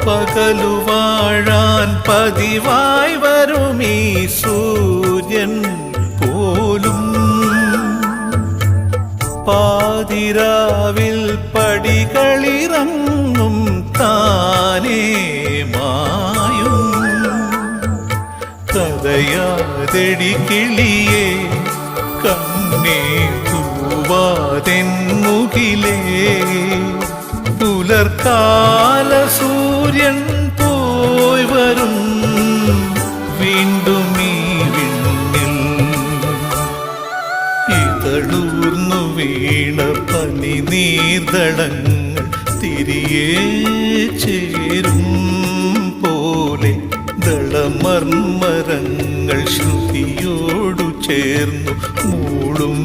പകലു വാഴാൻ പതിവായി വരുമീ സൂര്യൻ പോലും പാതിരാവിൽ പടികളിറങ്ങും താനേ മായും. കഥയാതെടി കിളിയേ കണ്ണേ പൂവാതെന്നുകിലേ പുലർക്കാല സൂര്യൻ പോയി വരും വീണ്ടും ഈ വിണ്ണിൽ. ഇതളൂർന്നു വീണ പനി നീർദളങ്ങൾ തിരികെ ചേരും പോലെ ദളമർമരങ്ങൾ ശ്രുതിയോടു ചേർന്നു മൂളും